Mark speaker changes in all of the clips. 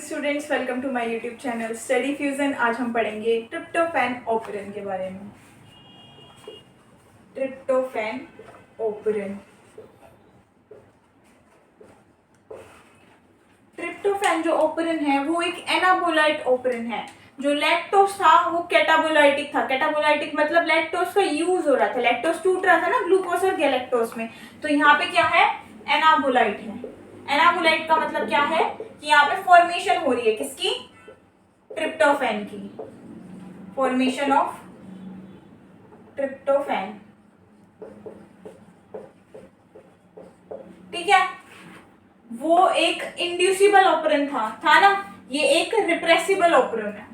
Speaker 1: Students, welcome to my YouTube channel Study Fusion. आज हम पढ़ेंगे ट्रिप्टोफैन ऑपरेन के बारे में। Tryptophan operon. ट्रिप्टोफैन जो ऑपरेन है वो एक एनाबोलाइट ऑपरेन है। जो लैक्टोज था वो कैटाबोलाइटिक था। कैटाबोलाइटिक मतलब लैक्टोज का यूज हो रहा था, लैक्टोज टूट रहा था ना ग्लूकोज और गैलेक्टोज में। तो यहाँ पे क्या है, एनाबोलाइट है। एनाबोलाइट का मतलब क्या है कि यहाँ पे फॉर्मेशन हो रही है किसकी, ट्रिप्टोफैन की। फॉर्मेशन ऑफ ट्रिप्टोफैन, ठीक है। वो एक इंड्यूसिबल ऑपरेन था ना, ये एक रिप्रेसिबल ऑपरेन है।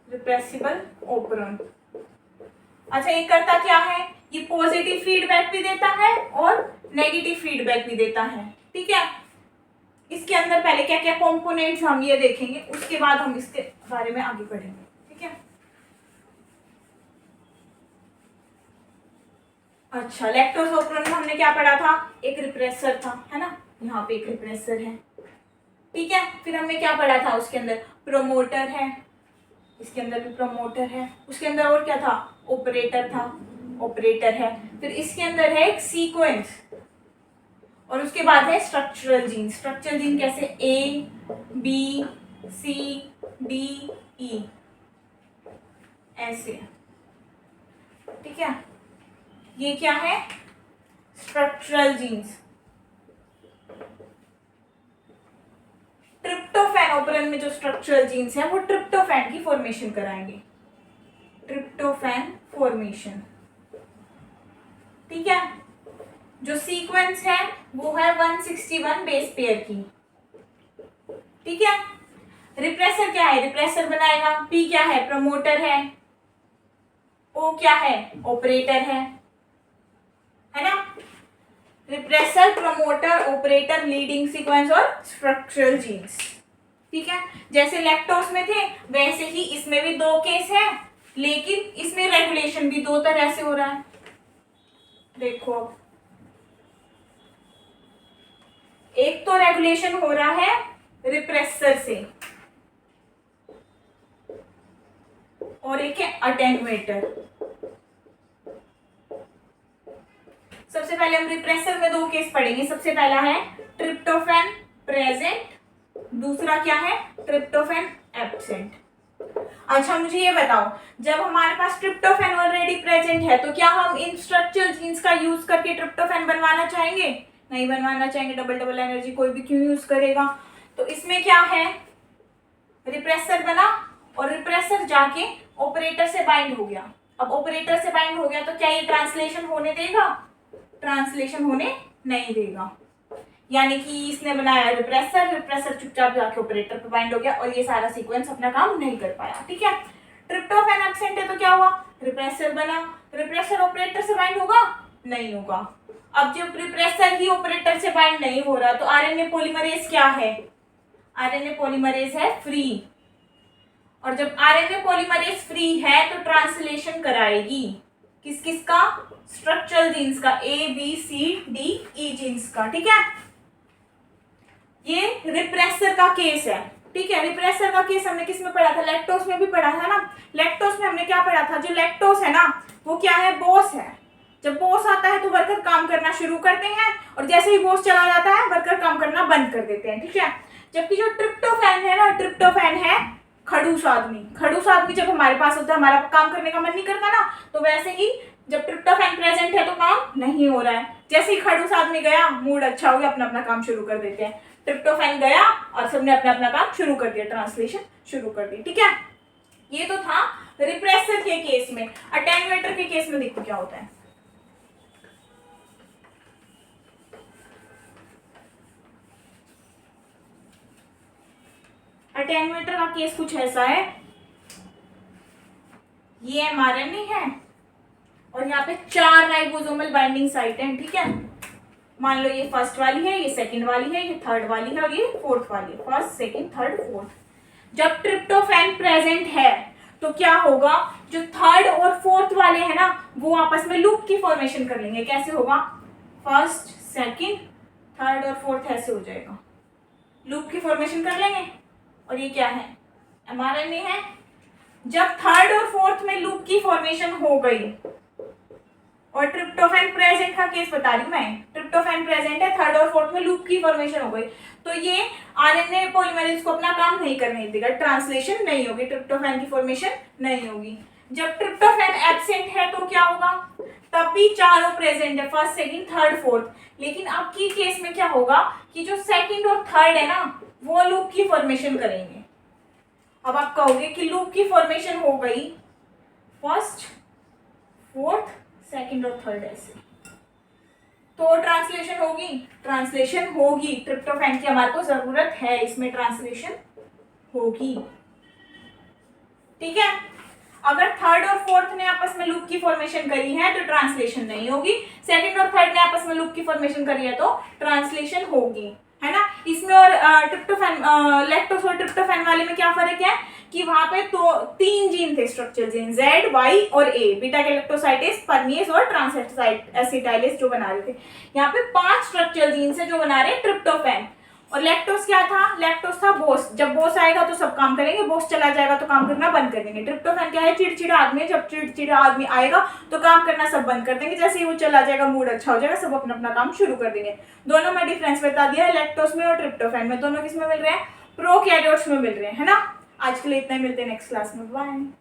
Speaker 1: Repressible operon. अच्छा, ये करता क्या है, ये पॉजिटिव फीडबैक भी देता है और नेगेटिव फीडबैक भी देता है, ठीक है। इसके अंदर पहले क्या क्या कंपोनेंट्स हम ये देखेंगे, उसके बाद हम इसके बारे में आगे पढ़ेंगे, ठीक है। अच्छा, लैक्टोज ऑपरेन में हमने क्या पढ़ा था, एक रिप्रेसर था, है ना। यहाँ पे एक रिप्रेसर है, ठीक है। फिर हमने क्या पढ़ा था, उसके अंदर प्रोमोटर है, इसके अंदर भी प्रोमोटर है। उसके अंदर और क्या था, ऑपरेटर था, ऑपरेटर है। फिर इसके अंदर है एक सीक्वेंस, और उसके बाद है स्ट्रक्चरल जीन। स्ट्रक्चरल जीन कैसे, ए बी सी डी ई ऐसे, ठीक है। ये क्या है, स्ट्रक्चरल जीन्स। ट्रिप्टोफैन ऑपरेन में जो स्ट्रक्चरल जीन्स हैं वो ट्रिप्टोफैन की फॉर्मेशन कराएंगे। ट्रिप्टोफैन फॉर्मेशन, ठीक है। जो सीक्वेंस है वो है 161 बेस पेयर की, ठीक है। रिप्रेसर क्या है, रिप्रेसर बनाएगा। पी क्या है, प्रमोटर है। ओ क्या है, ऑपरेटर है ना। Repressor, promoter, operator, leading sequence और स्ट्रक्चरल जीन्स, ठीक है। जैसे लैक्टोज में थे वैसे ही इसमें भी दो केस है, लेकिन इसमें रेगुलेशन भी दो तरह से हो रहा है। देखो, एक तो रेगुलेशन हो रहा है रिप्रेसर से, और एक है अटेन्यूएटर। सबसे पहले हम रिप्रेसर में दो केस पढ़ेंगे। सबसे पहला है ट्रिप्टोफैन प्रेजेंट, दूसरा क्या है, ट्रिप्टोफैन एब्सेंट। अच्छा, मुझे ये बताओ, जब हमारे पास ट्रिप्टोफैन ऑलरेडी प्रेजेंट है तो क्या हम इन स्ट्रक्चरल जीन्स का यूज करके ट्रिप्टोफैन बनवाना चाहेंगे? नहीं बनवाना चाहेंगे। डबल डबल एनर्जी कोई भी क्यों यूज करेगा। तो इसमें क्या है, रिप्रेसर बना और रिप्रेसर जाके ऑपरेटर से बाइंड हो गया। अब ऑपरेटर से बाइंड हो गया तो क्या ये ट्रांसलेशन होने देगा? ट्रांसलेशन होने नहीं देगा। यानी कि इसने बनाया रिप्रेसर, रिप्रेसर चुपचाप जाके ऑपरेटर पे बाइंड हो गया और ये सारा सीक्वेंस अपना काम नहीं कर पाया, ठीक है। ट्रिप्टोफैन एब्सेंट है तो क्या हुआ, रिप्रेसर बना, रिप्रेसर ऑपरेटर से बाइंड होगा? नहीं होगा। अब जब रिप्रेसर ही ऑपरेटर से बाइंड नहीं हो रहा तो आरएनए पॉलीमरेज क्या है, आरएनए पॉलीमरेज है फ्री। और जब आरएनए पॉलीमरेज फ्री है तो ट्रांसलेशन कराएगी किस किस का, स्ट्रक्चरल जीन्स का, A B C D E genes का, ठीक है। ये रिप्रेसर का केस है, ठीक है। रिप्रेसर का केस हमने किस में पढ़ा था, लैक्टोज में भी पढ़ा था ना। लैक्टोज में हमने क्या पढ़ा था, जो लैक्टोज है ना वो क्या है, बॉस है। जब बॉस आता है तो वर्कर काम करना शुरू करते हैं, और जैसे ही बॉस चला जाता है वर्कर काम करना बंद कर देते हैं, ठीक है। जबकि जो ट्रिप्टोफैन है ना, ट्रिप्टोफैन है खड़ूस आदमी। खड़ूस आदमी जब हमारे पास होता है, हमारा काम करने का मन नहीं करता ना, तो वैसे ही जब ट्रिप्टोफैन प्रेजेंट है तो काम नहीं हो रहा है। जैसे ही खड़ूस आदमी गया, मूड अच्छा हो गया, अपना अपना काम शुरू कर देते हैं। ट्रिप्टोफैन गया और सबने अपना अपना काम शुरू कर दिया, ट्रांसलेशन शुरू कर दी, ठीक है। ये तो था रिप्रेसर के केस में। अटेन्यूएटर के केस में देखो क्या होता है। अटेन्यूएटर का केस कुछ ऐसा है, ये एमआरएनए है और यहाँ पे 4 राइबोसोमल बाइंडिंग साइट है, ठीक है। मान लो ये फर्स्ट वाली है, ये सेकंड वाली है, ये थर्ड वाली है और ये फोर्थ वाली है। First, second, third, fourth. जब ट्रिप्टोफैन प्रेजेंट है तो क्या होगा, जो थर्ड और फोर्थ वाले हैं ना वो आपस में लूप की फॉर्मेशन कर लेंगे। कैसे होगा, फर्स्ट, सेकंड, थर्ड और फोर्थ ऐसे हो जाएगा, लूप की फॉर्मेशन कर लेंगे। और ये क्या है, mRNA है। जब थर्ड और फोर्थ में लूप की फॉर्मेशन हो गई, और ट्रिप्टोफैन प्रेजेंट का केस बता रही हूँ मैं, ट्रिप्टोफैन प्रेजेंट है, थर्ड और फोर्थ में लूप की फॉर्मेशन हो गई, तो ये आरएनए पॉलीमरेज को अपना काम नहीं करने देगा, ट्रांसलेशन नहीं होगी, ट्रिप्टोफैन की फॉर्मेशन नहीं होगी। जब ट्रिप्टोफैन एब्सेंट है तो क्या होगा, तब भी चारों प्रेजेंट है, फर्स्ट सेकंड थर्ड फोर्थ। लेकिन अब की केस में क्या होगा कि जो सेकंड और थर्ड है ना, वो लूप की फॉर्मेशन करेंगे। अब आप कहोगे कि लूप की फॉर्मेशन हो गई फर्स्ट फोर्थ सेकंड और थर्ड ऐसे, तो ट्रांसलेशन होगी, ट्रांसलेशन होगी, ट्रिप्टोफैन की हमारे को जरूरत है, इसमें ट्रांसलेशन होगी। ठीक है, अगर थर्ड और फोर्थ ने आपस में लूप की फॉर्मेशन करी है तो ट्रांसलेशन नहीं होगी, सेकंड और थर्ड ने आपस में लूप की फॉर्मेशन करी है तो ट्रांसलेशन होगी, है ना। इसमें और ट्रिप्टोफैन, लैक्टोज और ट्रिप्टोफैन वाले में क्या फर्क है कि वहां पे तो 3 जीन थे, स्ट्रक्चर जीन Z, Y और A, बीटा गैलेक्टोसाइडेज, परमिएज और ट्रांसएसिटाइलेज जो बना रहे थे। यहाँ पे 5 स्ट्रक्चर जीन से जो बना रहे हैं ट्रिप्टोफैन। और लैक्टोज क्या था, लैक्टोज था बोस, जब बोस आएगा तो सब काम करेंगे, बोस चला जाएगा तो काम करना बंद कर देंगे। ट्रिप्टोफैन क्या है, चिड़चिड़ा आदमी है, जब चिड़चिड़ा आदमी आएगा तो काम करना सब बंद कर देंगे, जैसे ही वो चला जाएगा मूड अच्छा हो जाएगा, सब अपना अपना काम शुरू कर देंगे। दोनों में डिफरेंस बता दिया है, लैक्टोज में और ट्रिप्टोफैन में। दोनों किस में मिल रहे हैं, प्रोकैरियोट्स में मिल रहे हैं, है ना। आज के लिए इतना ही, मिलते हैं नेक्स्ट क्लास में, बाय।